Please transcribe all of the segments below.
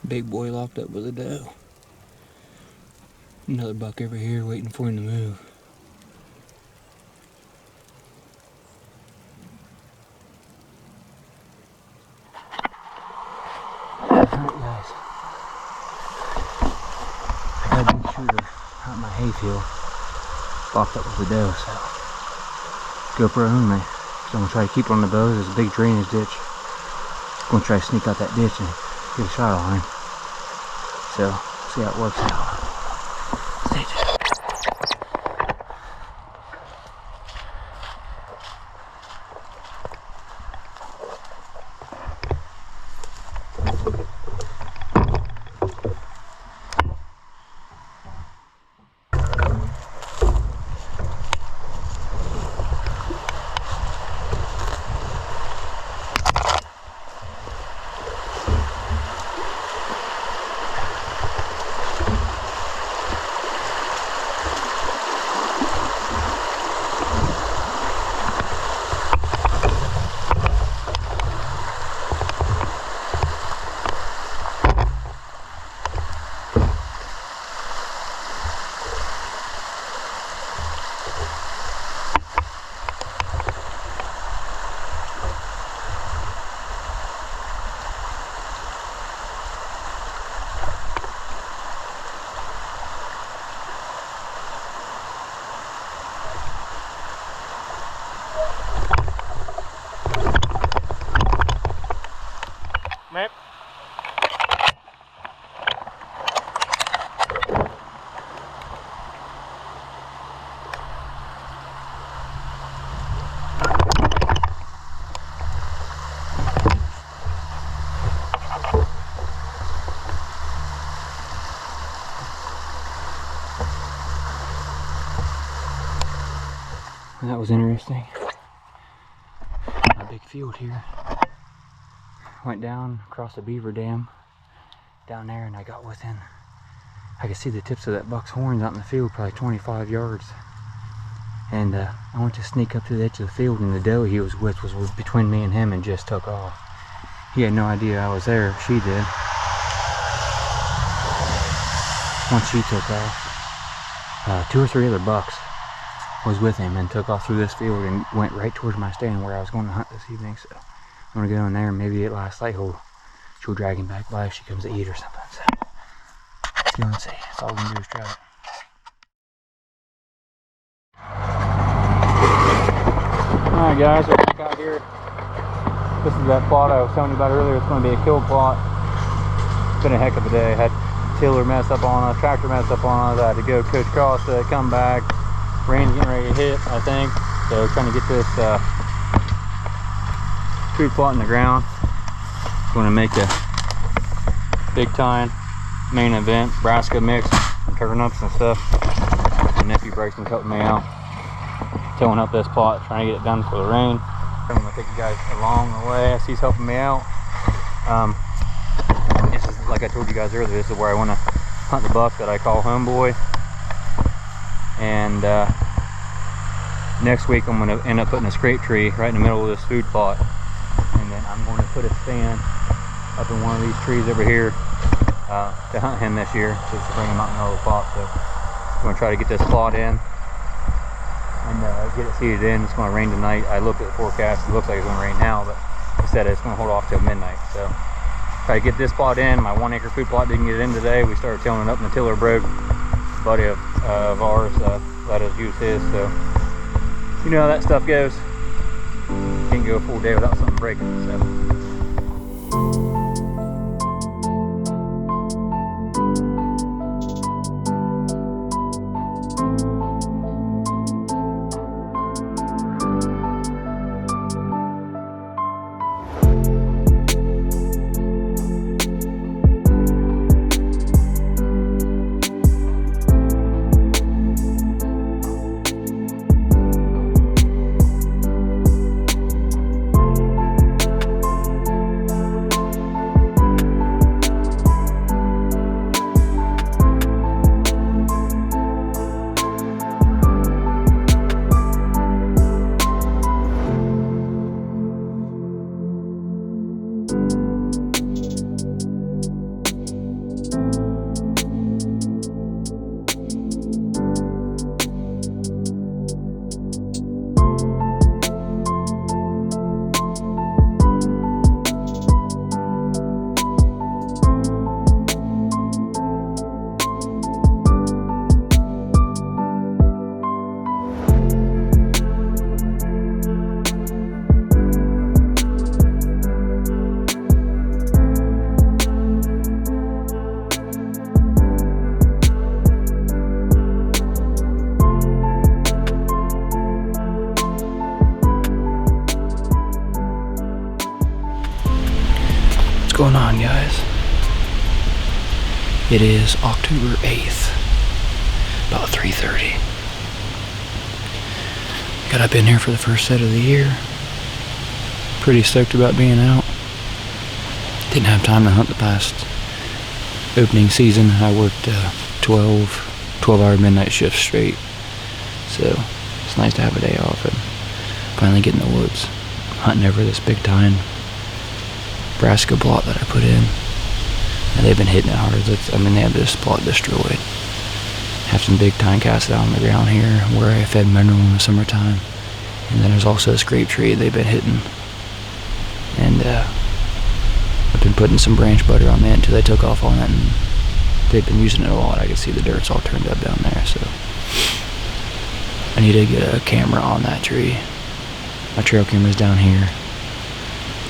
Big boy locked up with a doe. Another buck over here waiting for him to move. Alright guys, I gotta make sure to hunt my hayfield locked up with a doe, so GoPro only. So I'm gonna try to keep it on the bow. There's a big drainage ditch. I'm gonna try to sneak out that ditch and get a shot on him. So, see how it works out. Stay tuned. Map. That was interesting. A big field here. Went down across the beaver dam down there, and I got within, I could see the tips of that buck's horns out in the field, probably 25 yards. And I went to sneak up to the edge of the field, and the doe he was with was between me and him and just took off. He had no idea I was there. She did. Once she took off, 2 or 3 other bucks was with him and took off through this field and went right towards my stand where I was going to hunt this evening. So I'm gonna go in there and maybe at last light she'll drag him back by if she comes to eat or something. So let's go and see. That's all we can do is try it. Alright guys, we're back out here. This is that plot I was telling you about earlier. It's gonna be a kill plot. It's been a heck of a day. I had tiller mess up on us, tractor mess up on us. I had to go coach cross to come back. Rain's getting ready to hit, I think. So trying to get this food plot in the ground. Going to make a big time main event, Nebraska mix, turnips and stuff. My nephew Brayson's helping me out, tilling up this plot, trying to get it done for the rain. I'm going to take you guys along the way as he's helping me out. This is, like I told you guys earlier, this is where I want to hunt the buck that I call Homeboy. And next week I'm going to end up putting a scrape tree right in the middle of this food plot, and then I'm going to put a stand up in one of these trees over here to hunt him this year, just to bring him out in the middle of the plot. So I'm going to try to get this plot in and get it seeded in. It's going to rain tonight. I looked at the forecast. It looks like it's going to rain now, but it said it's going to hold off till midnight. So try to get this plot in. My 1 acre food plot didn't get in today. We started tilling it up and the tiller broke. A buddy of ours let us use his. So you know how that stuff goes. Can't go a full day without something breaking. So. going on, guys? It is October 8th, about 3:30. Got up in here for the first set of the year. Pretty stoked about being out. Didn't have time to hunt the past opening season. I worked 12-hour midnight shifts straight, so it's nice to have a day off and finally get in the woods, hunting over this big Tine brassica plot that I put in, and they've been hitting it hard. They have this plot destroyed. Have some big Tine cast out on the ground here where I fed mineral in the summertime, and then there's also a scrape tree they've been hitting, and I've been putting some branch butter on that until they took off on it, and they've been using it a lot. I can see the dirt's all turned up down there, so I need to get a camera on that tree. My trail camera's down here,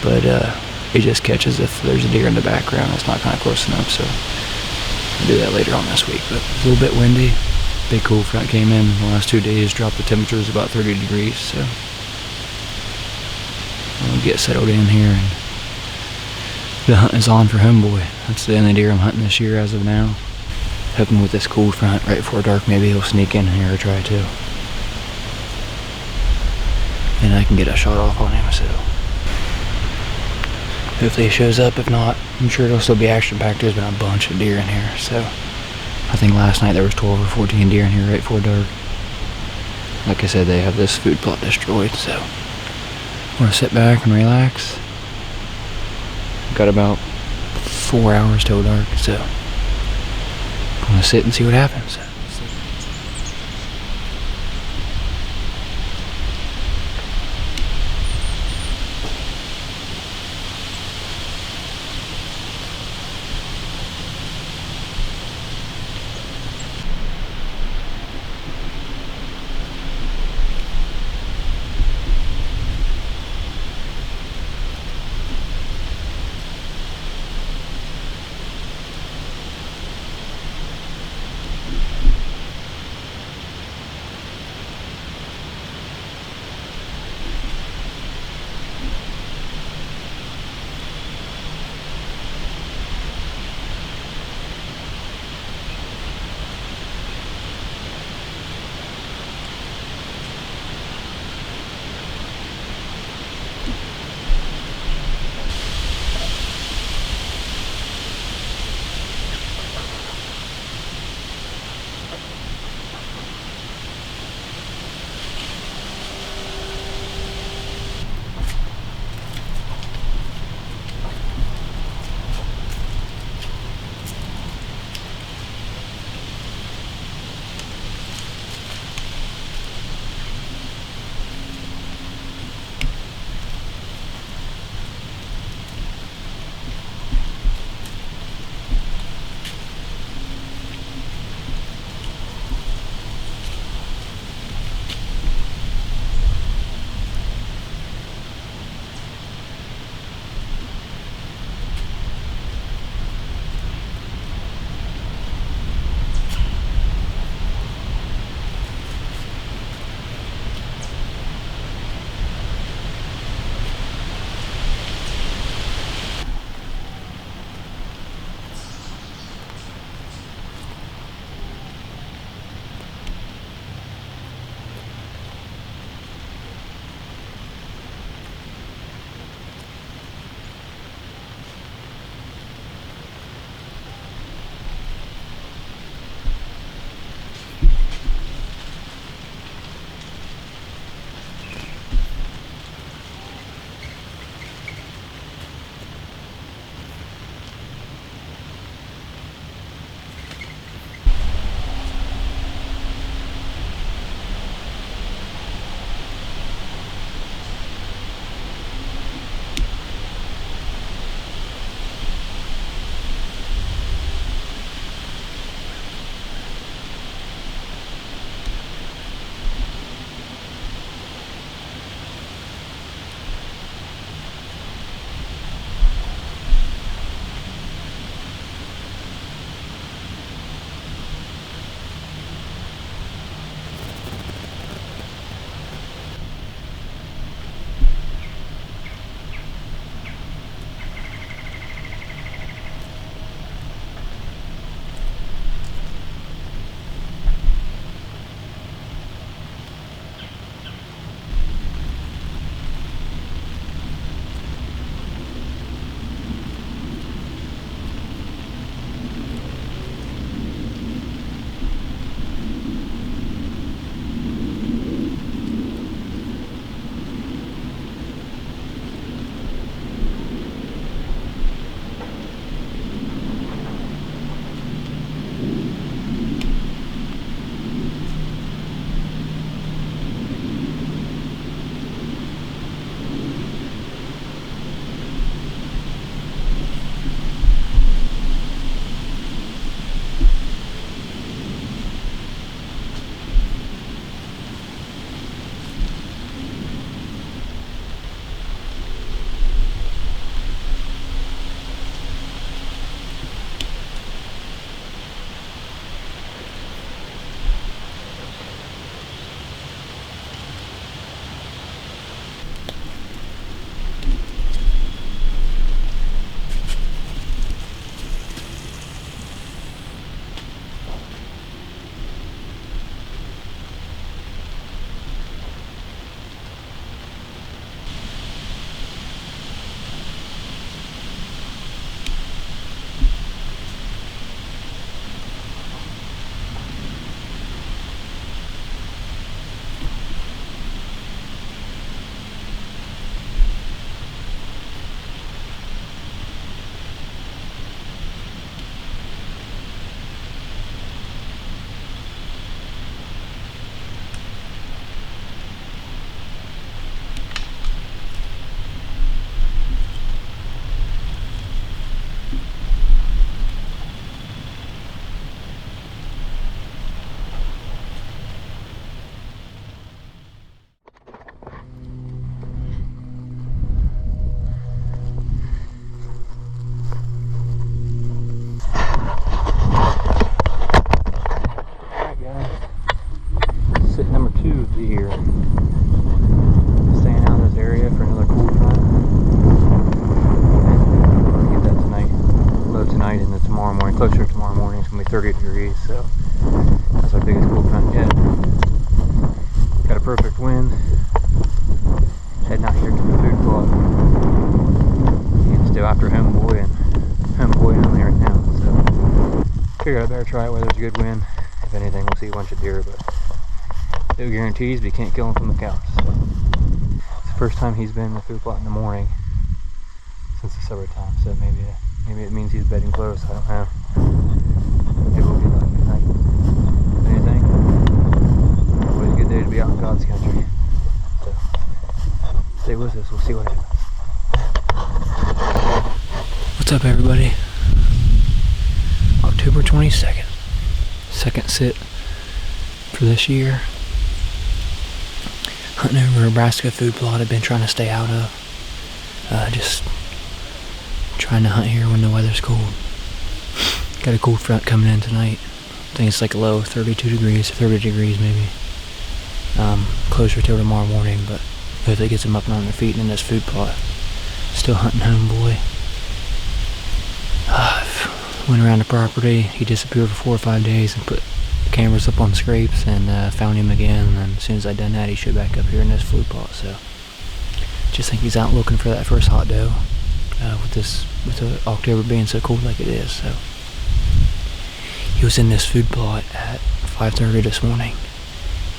but it just catches if there's a deer in the background. It's not kind of close enough, so I'll do that later on this week. But a little bit windy. Big cold front came in the last 2 days, dropped the temperatures about 30 degrees, so I'll get settled in here, and the hunt is on for Homeboy. That's the only deer I'm hunting this year as of now. Hoping with this cold front right before dark, maybe he'll sneak in here or try to, and I can get a shot off on him, so hopefully he shows up. If not, I'm sure it'll still be action packed. There's been a bunch of deer in here, so I think last night there was 12 or 14 deer in here right before dark. Like I said, they have this food plot destroyed, so I'm gonna sit back and relax. Got about 4 hours till dark, so I'm gonna sit and see what happens. closer tomorrow morning. It's gonna be 30 degrees, so that's our biggest cool front yet. Got a perfect wind. Heading out here to the food plot. And still after Homeboy and Homeboy only right now. So figured I better try it while there's a good wind. If anything, we'll see a bunch of deer, but no guarantees, but you can't kill them from the couch. So it's the first time he's been in the food plot in the morning since the summertime, so maybe it means he's bedding close, I don't know. Maybe we'll be lucky tonight. If anything, always a good day to be out in God's country. So stay with us, we'll see what happens. What's up, everybody? October 22nd. Second sit for this year. Hunting over a Nebraska food plot I've been trying to stay out of. Just trying to hunt here when the weather's cold. Got a cold front coming in tonight. I think it's like a low of 32 degrees, 30 degrees maybe. Closer till tomorrow morning, but hopefully it gets them up and on their feet in this food plot. Still hunting Homeboy. Went around the property. He disappeared for 4 or 5 days and put cameras up on scrapes and found him again. And as soon as I done that, he showed back up here in this food plot. So just think he's out looking for that first hot doe. With the October being so cold like it is. So he was in this food plot at 5:30 this morning,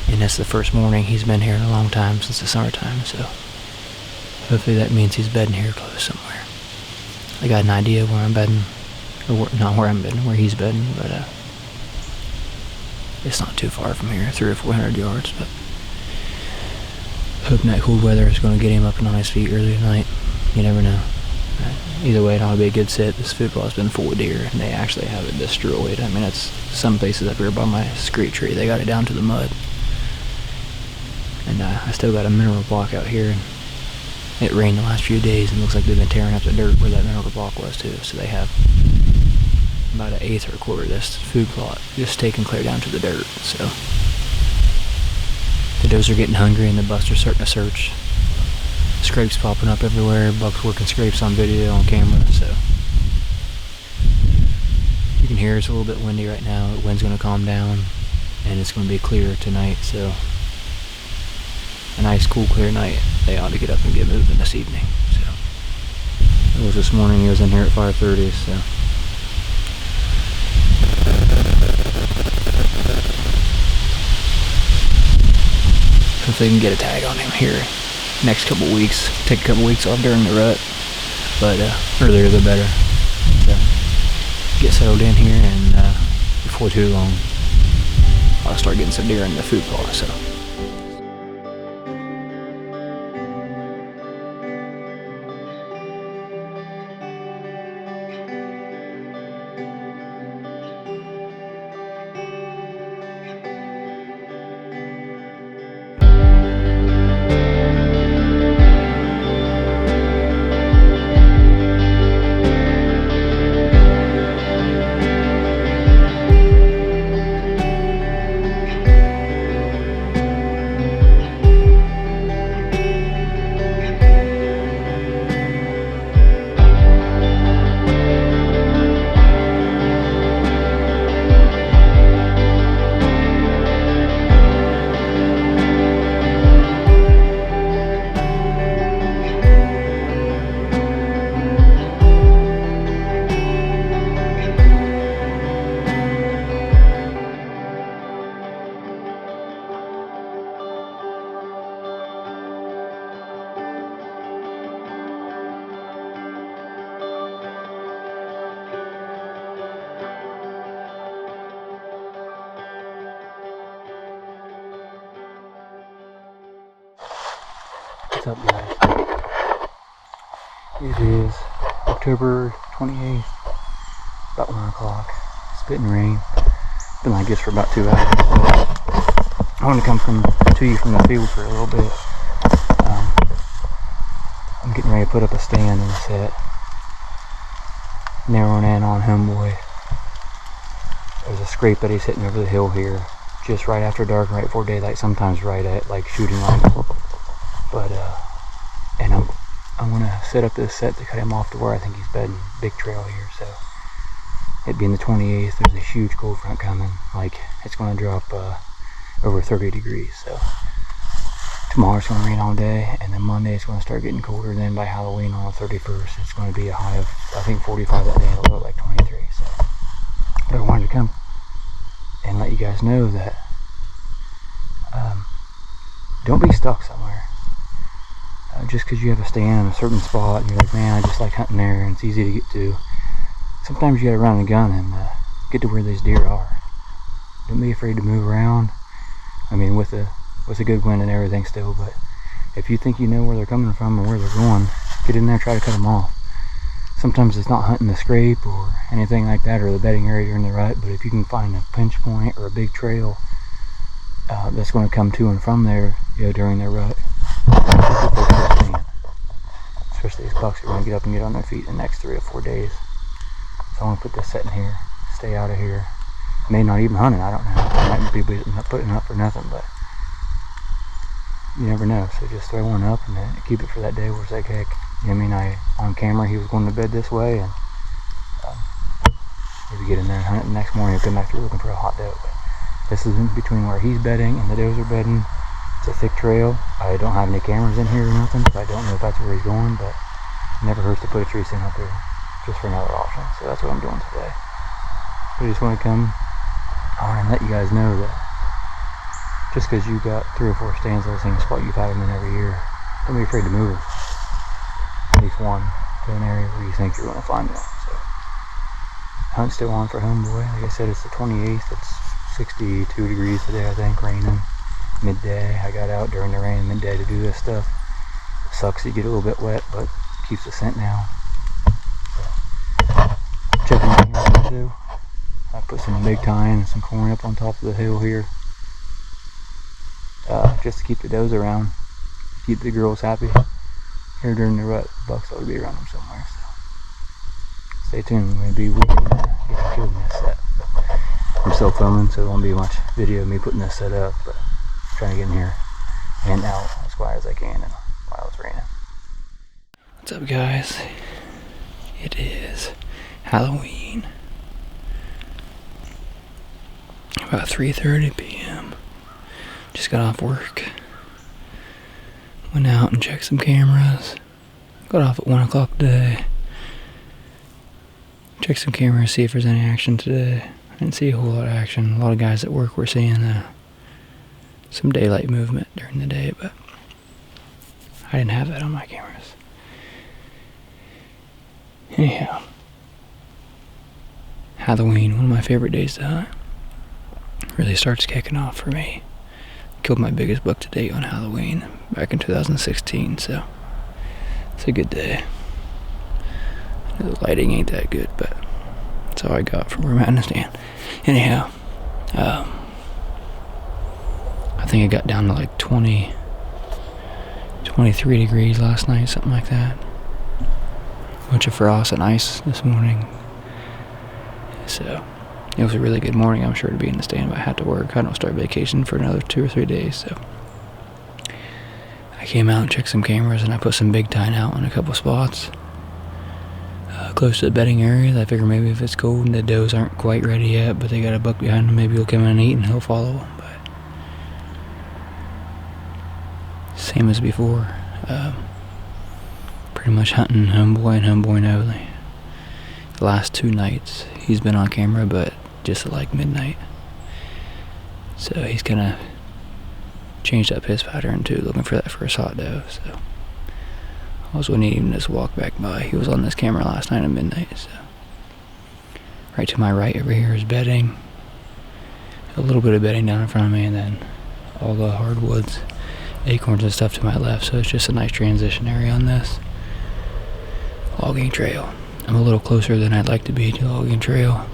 and that's the first morning he's been here in a long time since the summertime. So hopefully that means he's bedding here close somewhere. I got an idea where I'm bedding, or not where I'm bedding, where he's bedding, but it's not too far from here, 300 or 400 yards. But hoping that cold weather is going to get him up and on his feet early tonight. You never know. Either way, it ought to be a good sit. This food plot's been full of deer, and they actually have it destroyed. I mean, it's some places up here by my screech tree, they got it down to the mud. And I still got a mineral block out here, and it rained the last few days, and it looks like they've been tearing up the dirt where that mineral block was too. So they have about an eighth or a quarter of this food plot just taken clear down to the dirt. So the does are getting hungry, and the bucks are starting to search. Scrapes popping up everywhere, bucks working scrapes on video, on camera, so you can hear it's a little bit windy right now. The wind's going to calm down, and it's going to be clear tonight, so a nice, cool, clear night. They ought to get up and get moving this evening. So it was this morning. He was in here at 5:30, so hopefully we can get a tag on him here next couple weeks. Take a couple weeks off during the rut, but earlier the better. So get settled in here, and before too long I'll start getting some deer in the food plot. So what's up, guys? It is October 28th, about 1 o'clock. Spitting rain. Been like this for about 2 hours. But I want to come to you from the field for a little bit. I'm getting ready to put up a stand in the set. Narrowing in on Homeboy. There's a scrape that he's hitting over the hill here, just right after dark, right before daylight, sometimes right at like shooting light. But and I'm gonna set up this set to cut him off to where I think he's bedding. Big trail here, so it being the 28th, there's a huge cold front coming. Like, it's going to drop over 30 degrees. So tomorrow's going to rain all day, and then Monday it's going to start getting colder. Then by Halloween on the 31st, it's going to be a high of, I think, 45 that day, and it'll look like 23. So, but I wanted to come and let you guys know that don't be stuck somewhere. Just because you have a stand in a certain spot and you're like, man, I just like hunting there and it's easy to get to. Sometimes you gotta run the gun and get to where these deer are. Don't be afraid to move around. I mean, with a good wind and everything still, but if you think you know where they're coming from or where they're going, get in there, try to cut them off. Sometimes it's not hunting the scrape or anything like that, or the bedding area during the rut, but if you can find a pinch point or a big trail that's going to come to and from there, during their rut, especially these bucks are going to get up and get on their feet in the next 3 or 4 days. So I'm going to put this set in here, stay out of here. I may not even hunt it, I don't know. I might be putting it up for nothing, but you never know. So just throw one up and then keep it for that day where it's like, heck, you know what I mean? On camera he was going to bed this way, and maybe get in there and hunt it the next morning and come back to looking for a hot doe. But this is in between where he's bedding and the does are bedding. It's a thick trail. I don't have any cameras in here or nothing, so I don't know if that's where he's going, but it never hurts to put a tree stand up there just for another option. So that's what I'm doing today. But I just want to come on and let you guys know that just because you got 3 or 4 stands in the same spot, you've had them in every year, don't be afraid to move them. At least one to an area where you think you're going to find one. So hunt's still on for Homeboy. Like I said, it's the 28th. It's 62 degrees today, I think, raining. Midday, I got out during the rain midday to do this stuff. It sucks you get a little bit wet, but keeps the scent down. So, checking my camera too. I put some big tine and some corn up on top of the hill here, just to keep the does around, keep the girls happy. Here during the rut, bucks ought to be around them somewhere. So stay tuned. Maybe we can get killed in this set. I'm still filming, so there won't be much video of me putting this set up, but I'm trying to get in here and out as quiet as I can, and while it's raining. What's up, guys? It is Halloween. About 3:30 p.m. Just got off work. Went out and checked some cameras. Got off at 1 o'clock today. Checked some cameras, see if there's any action today. I didn't see a whole lot of action. A lot of guys at work were seeing some daylight movement during the day, but I didn't have that on my cameras. Anyhow, Halloween, one of my favorite days to hunt. Really starts kicking off for me. Killed my biggest buck to date on Halloween back in 2016, so it's a good day. The lighting ain't that good, but that's all I got for where I'm at in the stand. Anyhow, I think it got down to like 23 degrees last night, something like that. Bunch of frost and ice this morning. So it was a really good morning, I'm sure, to be in the stand, but I had to work. I don't start vacation for another 2 or 3 days, so I came out and checked some cameras, and I put some big tine out in a couple spots close to the bedding area. I figure maybe if it's cold and the does aren't quite ready yet, but they got a buck behind them, maybe he'll come in and eat and he'll follow them. But same as before, pretty much hunting Homeboy and Homeboy only. The last 2 nights he's been on camera, but just at like midnight. So he's kind of changed up his pattern too, looking for that first hot doe. So I was wouldn't even just walk back by. He was on this camera last night at midnight. So right to my right over here is bedding. A little bit of bedding down in front of me, and then all the hardwoods, acorns and stuff to my left. So it's just a nice transition area on this logging trail. I'm a little closer than I'd like to be to the logging trail.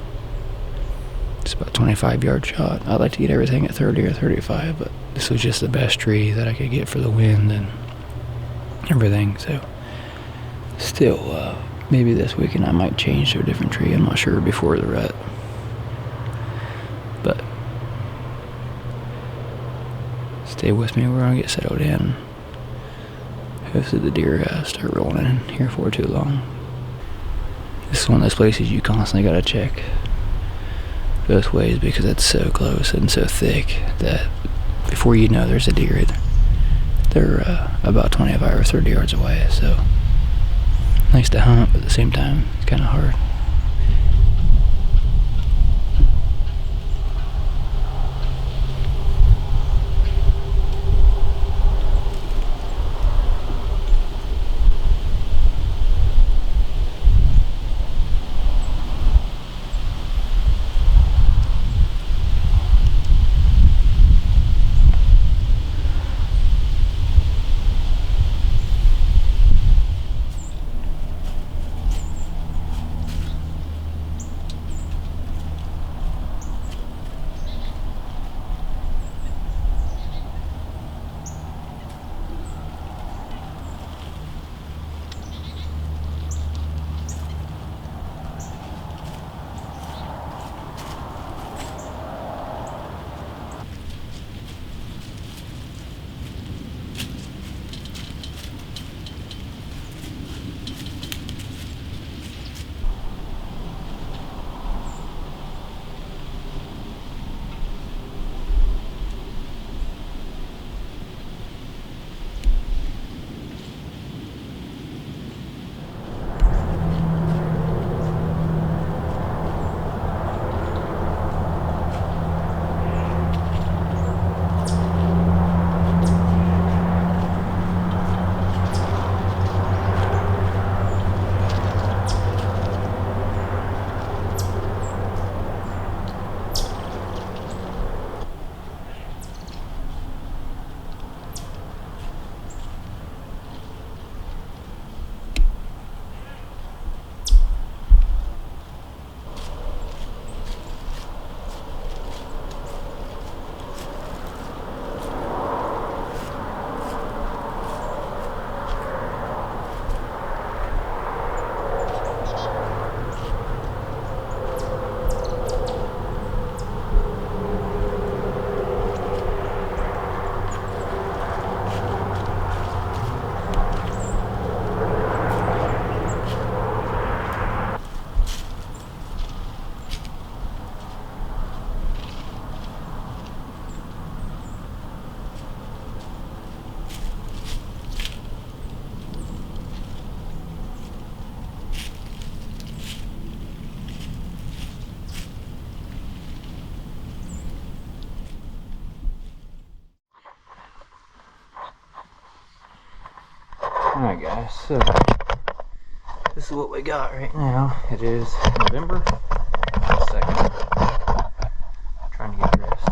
It's about 25-yard shot. I'd like to get everything at 30 or 35, but this was just the best tree that I could get for the wind and everything. So still, maybe this weekend I might change to a different tree. I'm not sure before the rut. But stay with me. We're going to get settled in. Hopefully the deer start rolling in here for too long. This is one of those places you constantly gotta check both ways because it's so close and so thick that before you know there's a deer, they're about 25 or 30 yards away. So nice to hunt, but at the same time it's kind of hard. Alright guys, so this is what we got right now. It is November 2nd. Trying to get dressed.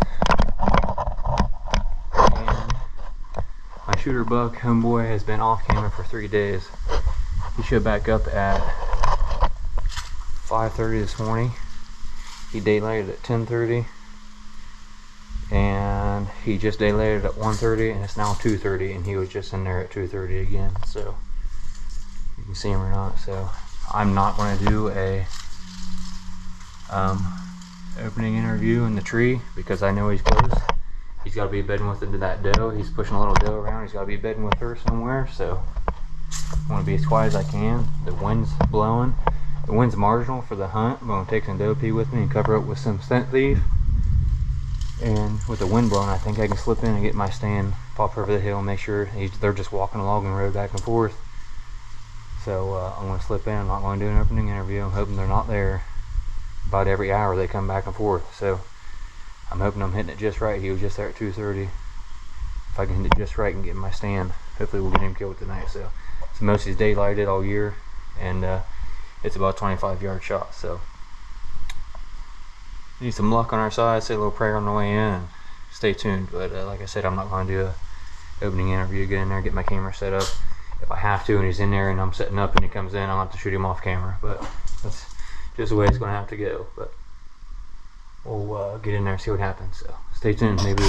And my shooter buck, Homeboy, has been off camera for 3 days. He showed back up at 5:30 this morning. He daylighted at 10:30. And he just daylighted at 1:30, and it's now 2:30, and he was just in there at 2:30 again. So you can see him or not. So I'm not going to do a opening interview in the tree because I know he's close. He's got to be bedding with into that doe. He's pushing a little doe around. He's got to be bedding with her somewhere. So I want to be as quiet as I can. The wind's blowing. The wind's marginal for the hunt. I'm going to take some doe pee with me and cover it with some scent thief. And with the wind blowing, I think I can slip in and get my stand, pop over the hill, and make sure they're just walking along the road back and forth. So I'm going to slip in. I'm not going to do an opening interview. I'm hoping they're not there. About every hour they come back and forth. So I'm hoping I'm hitting it just right. He was just there at 2:30. If I can hit it just right and get in my stand, hopefully we'll get him killed tonight. So most of his daylighted all year, and it's about a 25-yard shot. So need some luck on our side, say a little prayer on the way in, and stay tuned. But like I said, I'm not going to do a opening interview, get in there, get my camera set up. If I have to and he's in there and I'm setting up and he comes in, I'll have to shoot him off camera. But that's just the way it's going to have to go. But we'll get in there and see what happens. So stay tuned. Maybe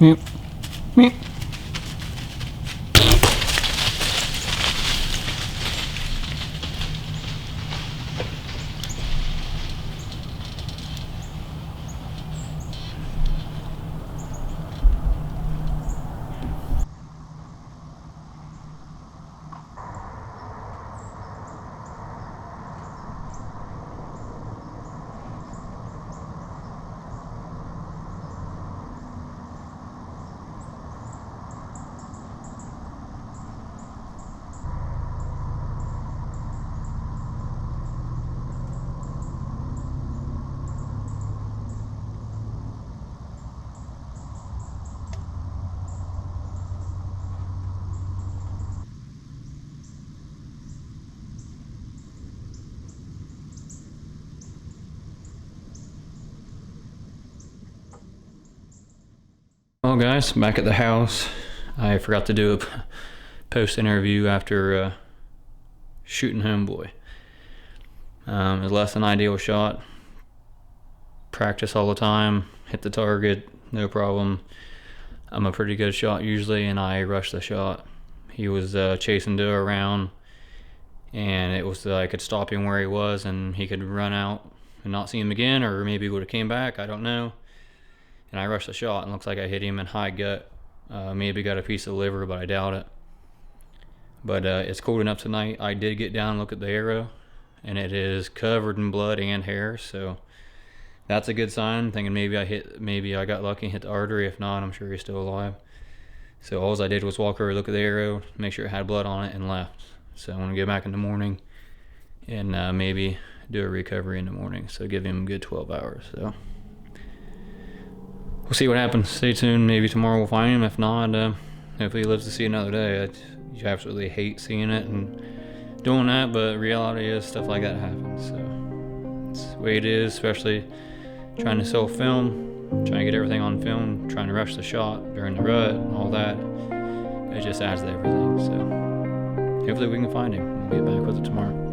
Meep. Meep. Well guys, back at the house. I forgot to do a post interview after shooting Homeboy. It was less than ideal shot. Practice all the time, hit the target, no problem. I'm a pretty good shot usually, and I rushed the shot. He was chasing doe around, and it was I could stop him where he was and he could run out and not see him again, or maybe he would have came back, I don't know. And I rushed the shot, and looks like I hit him in high gut. Maybe got a piece of liver, but I doubt it. But it's cold enough tonight. I did get down and look at the arrow, and it is covered in blood and hair, so that's a good sign. Thinking maybe I got lucky and hit the artery. If not, I'm sure he's still alive. So all I did was walk over, look at the arrow, make sure it had blood on it, and left. So I'm gonna get back in the morning and maybe do a recovery in the morning. So give him a good 12 hours. So we'll see what happens. Stay tuned. Maybe tomorrow we'll find him. If not, hopefully he lives to see another day. You absolutely hate seeing it and doing that, but reality is stuff like that happens. So it's the way it is, especially trying to sell film, trying to get everything on film, trying to rush the shot during the rut, all that. It just adds to everything. So hopefully we can find him. We'll get back with it tomorrow.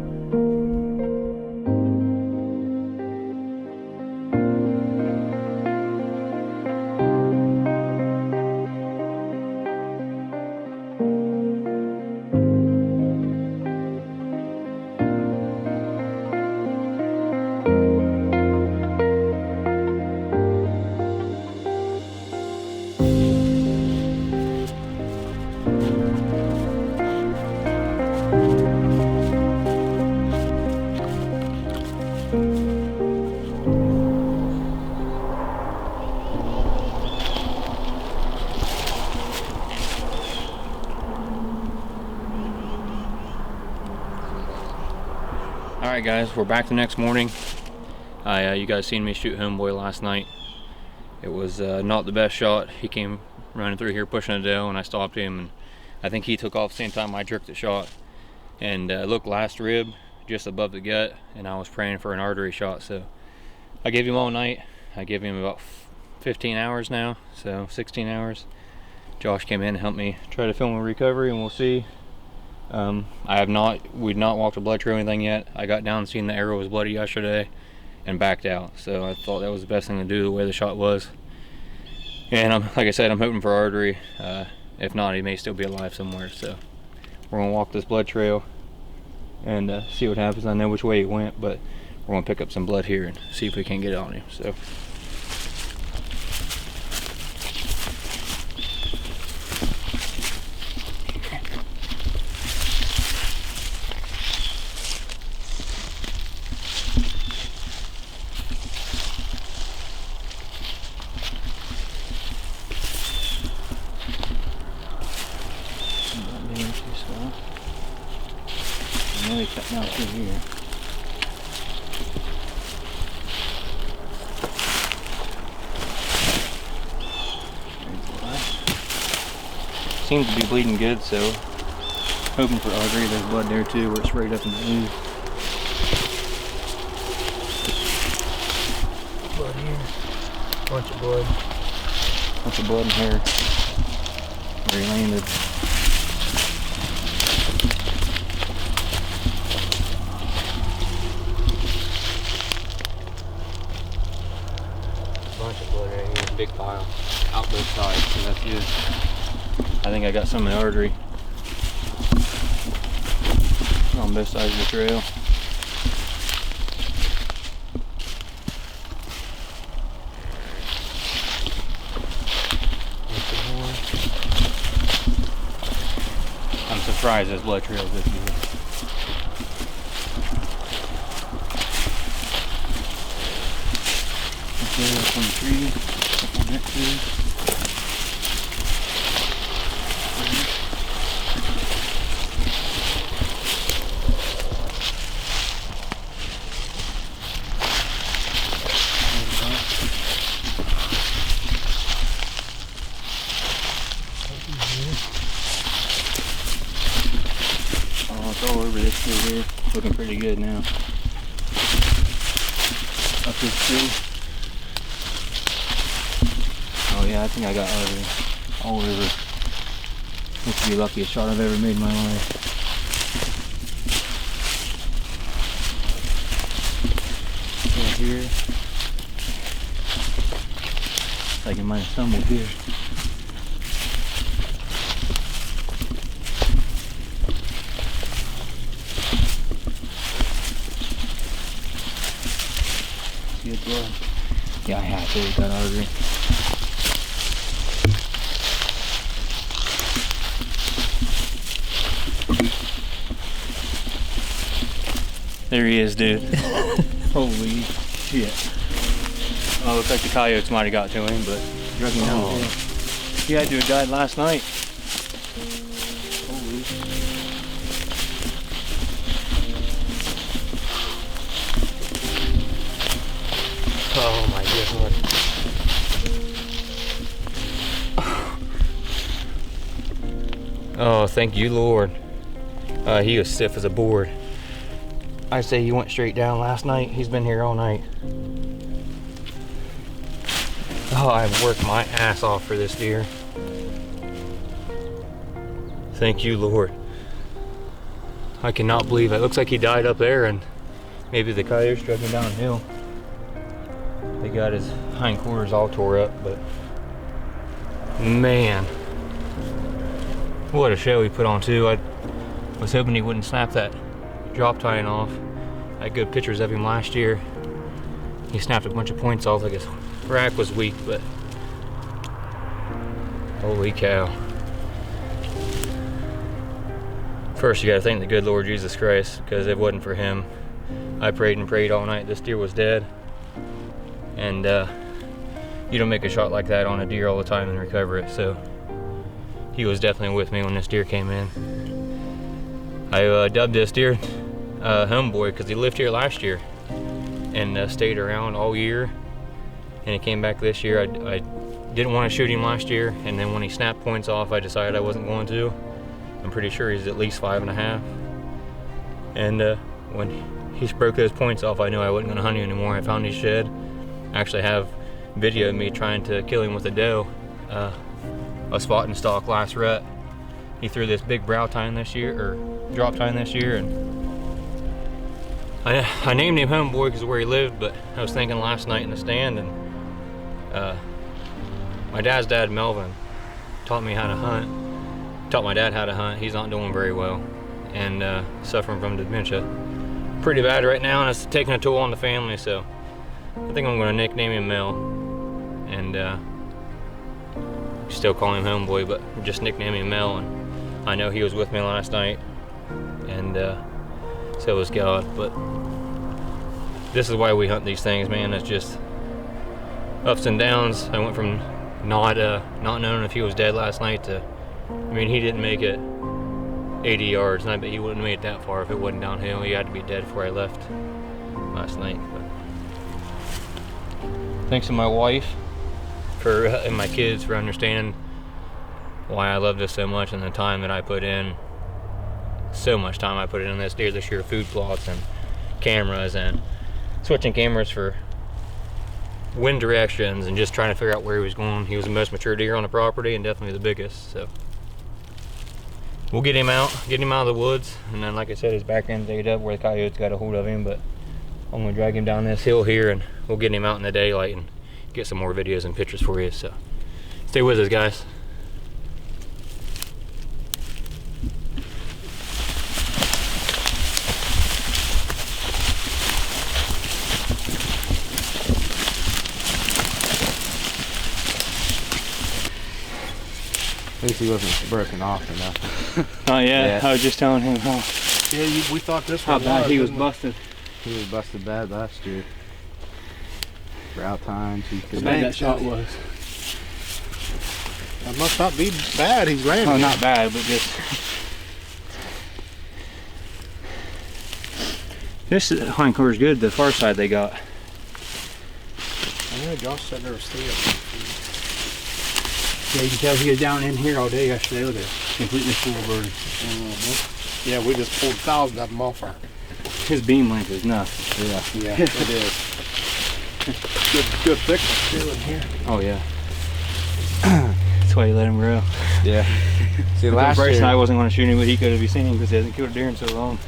Alright guys, we're back the next morning. You guys seen me shoot Homeboy last night. It was not the best shot. He came running through here pushing a doe, and I stopped him, and I think he took off the same time I jerked the shot. And look, last rib just above the gut, and I was praying for an artery shot. So I gave him all night. I gave him about 15 hours now, so 16 hours. Josh came in and helped me try to film a recovery, and we'll see. We'd not walked a blood trail or anything yet. I got down and seen the arrow was bloody yesterday and backed out. So I thought that was the best thing to do, the way the shot was. And like I said, I'm hoping for artery. If not, he may still be alive somewhere. So we're gonna walk this blood trail and see what happens. I know which way he went, but we're gonna pick up some blood here and see if we can get it on him. So. Really cut down through here. Seems to be bleeding good, so hoping for artery. There's blood there too, where it's right up in the ooze. Blood here. Bunch of blood. Bunch of blood and hair. Where he landed. Bunch of blood right here, big pile, out both sides too. good. I think I got some in the artery on both sides of the trail. I'm surprised this blood trail is this good. Okay, up on the tree, up on that tree. Oh, it's all over this tree here. Looking pretty good now. Up this tree. Oh yeah, I think I got all over. This would be the luckiest shot I've ever made in my life. Right here. Like I might have stumbled here. Good blood. Yeah, I have to with that artery. There he is, dude. Holy shit. Oh, looks like the coyotes might have got to him, but drug him down. He had to have died last night. Holy. Oh my goodness. Oh, thank you, Lord. He was stiff as a board. I say he went straight down last night. He's been here all night. Oh, I've worked my ass off for this deer. Thank you, Lord. I cannot believe it. Looks like he died up there, and maybe the coyotes dragged him downhill. They got his hindquarters all tore up, but man, what a show he put on too. I was hoping he wouldn't snap that drop tine off. I had good pictures of him last year. He snapped a bunch of points off, like his rack was weak, but holy cow. First you gotta thank the good Lord Jesus Christ, because if it wasn't for him, I prayed and prayed all night. This deer was dead. And you don't make a shot like that on a deer all the time and recover it, so he was definitely with me when this deer came in. I dubbed this deer Homeboy because he lived here last year and stayed around all year, and he came back this year. I didn't want to shoot him last year, and then when he snapped points off, I decided I wasn't going to. I'm pretty sure he's at least 5.5, and when he broke those points off, I knew I wasn't going to hunt him anymore. I found his shed. I actually have video of me trying to kill him with a doe, a spot and stalk last rut. He threw this big brow tine this year, or drop tine this year, and I named him Homeboy because of where he lived, but I was thinking last night in the stand, and my dad's dad, Melvin, taught me how to hunt, taught my dad how to hunt. He's not doing very well, and suffering from dementia pretty bad right now, and it's taking a toll on the family, so I think I'm going to nickname him Mel, and still call him Homeboy, but just nickname him Mel. And I know he was with me last night, and so was God. But this is why we hunt these things, man. It's just ups and downs. I went from not knowing if he was dead last night to, I mean, he didn't make it 80 yards, and I bet he wouldn't have made it that far if it wasn't downhill. He had to be dead before I left last night. But thanks to my wife for and my kids for understanding why I love this so much, and the time that I put in. So much time I put in this deer this year, food plots and cameras and switching cameras for wind directions and just trying to figure out where he was going. He was the most mature deer on the property and definitely the biggest, so we'll get him out of the woods, and then like I said, his back end's ate up where the coyotes got a hold of him, but I'm gonna drag him down this hill here and we'll get him out in the daylight and get some more videos and pictures for you, so stay with us, guys. least he wasn't broken off or nothing. Oh yeah, Yeah. I was just telling him how We thought this how one bad he was didn't we? busted. He was busted bad last year. Brow tine, How tooth. bad that shot was. That must not be bad. He's landing. Oh, not bad, but just this hindquarter's good. The far side they got. I know Josh said there was 3 of Yeah, you can tell he was down in here all day yesterday with it. Completely full of birds. them. Yeah, we just pulled 1,000 of them off our. His beam length is nuts. Yeah. Yeah, it is. Good thickness too in here. Oh yeah. That's why you let him grow. Yeah. See, Last last Bryce and I year, wasn't going to shoot him, but he could have seen him because he hasn't killed a deer in so long.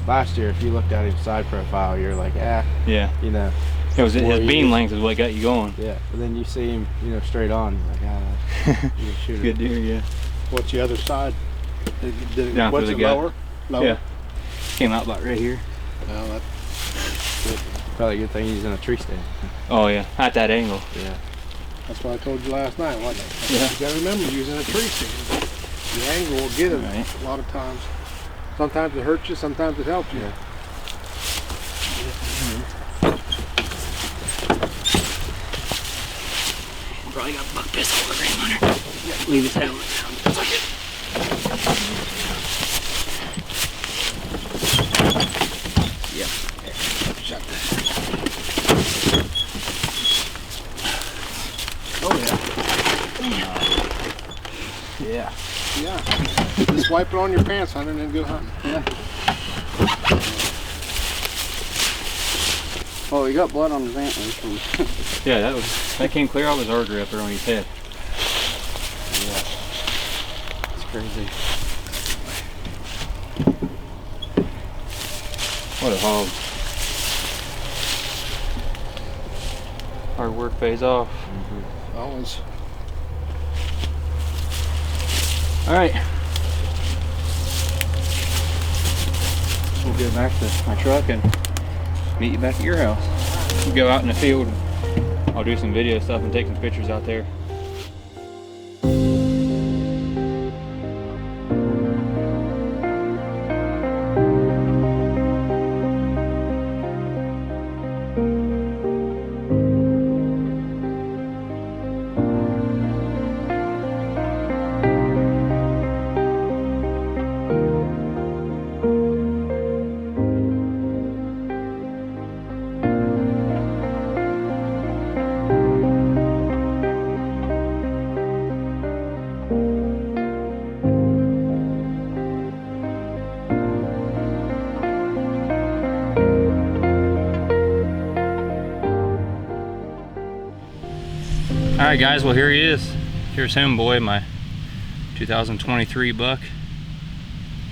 last year, if you looked at his side profile, you're like, Yeah. you know. It was his 4 beam years. length is what got you going. Yeah. But then you see him, you know, straight on, you're like, you can shoot Good him. deer, yeah. What's the other side? Did Down was through it the gut. lower? Lower? Yeah. Came out about right here. No, that's good. Probably a good thing he's in a tree stand. Oh yeah, at that angle. Yeah. That's what I told you last night, wasn't it? Yeah. You gotta remember using a tree stand. The angle will get it Right. a lot of times. Sometimes it hurts you, sometimes it helps you. Yeah. Probably got buck piss all over him, Hunter. Leave his head on the ground. That's okay. Yeah. Shut that. Oh yeah. Yeah. Yeah. Just wipe it on your pants, Hunter, and then go hunting. Oh, he got blood on his antlers from Yeah, that came clear out of his artery up there on his head. It's crazy. What a hog. Hard work pays off. Always. All right. We'll get back to my truck and meet you back at your house. We'll go out in the field. I'll do some video stuff and take some pictures out there. Alright guys, well here he is. Here's Homeboy, my 2023 buck.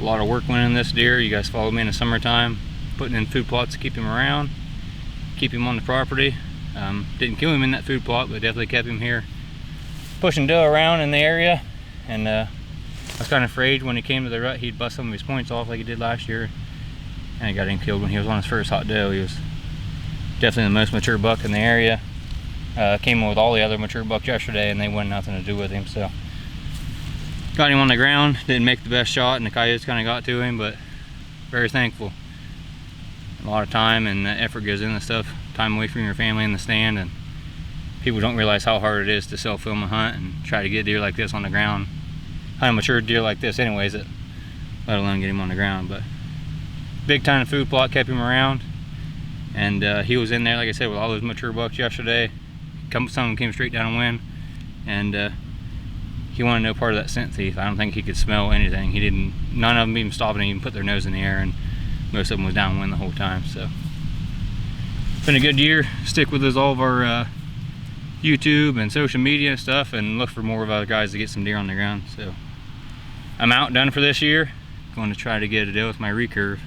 A lot of work went in this deer. You guys followed me in the summertime, putting in food plots to keep him around, keep him on the property. Didn't kill him in that food plot, but definitely kept him here pushing doe around in the area. And I was kind of afraid when he came to the rut he'd bust some of his points off like he did last year. And I got him killed when he was on his first hot doe. He was definitely the most mature buck in the area. Came in with all the other mature bucks yesterday and they wanted nothing to do with him, so got him on the ground. Didn't make the best shot and the coyotes kind of got to him, but very thankful. A lot of time and effort goes into stuff, time away from your family in the stand, and people don't realize how hard it is to self-film a hunt and try to get deer like this on the ground. Hunt a mature deer like this anyways, let alone get him on the ground. But big time food plot kept him around, and he was in there, like I said, with all those mature bucks yesterday. Some of them came straight downwind, and he wanted no part of that scent thief. I don't think he could smell anything. He didn't. None of them even stopped and even put their nose in the air, and most of them was downwind the whole time. So, been a good year. Stick with us all of our YouTube and social media and stuff, and look for more of other guys to get some deer on the ground. So, I'm out, done for this year. Going to try to get a deal with my recurve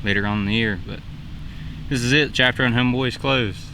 later on in the year, but this is it. Chapter on Homeboy's closed.